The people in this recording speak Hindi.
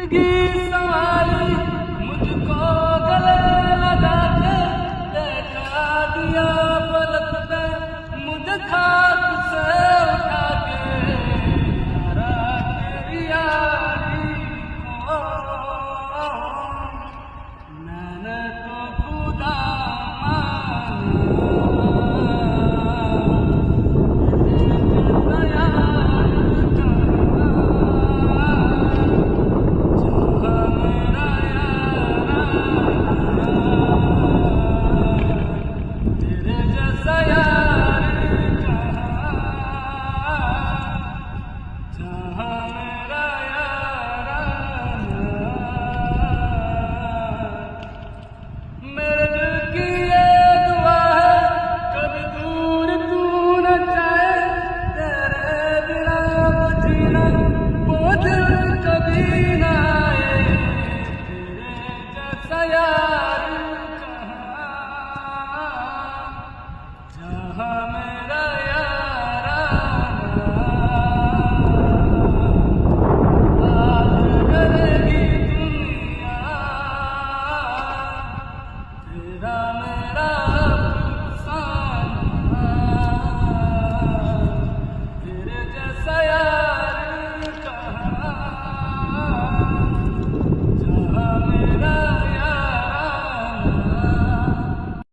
जिंदगी सारी मुझको गले लगा के बैठा दिया पलक पे मुझे खाक से उठा के यारा तेरी यारी को मैंने तो खुदा Saya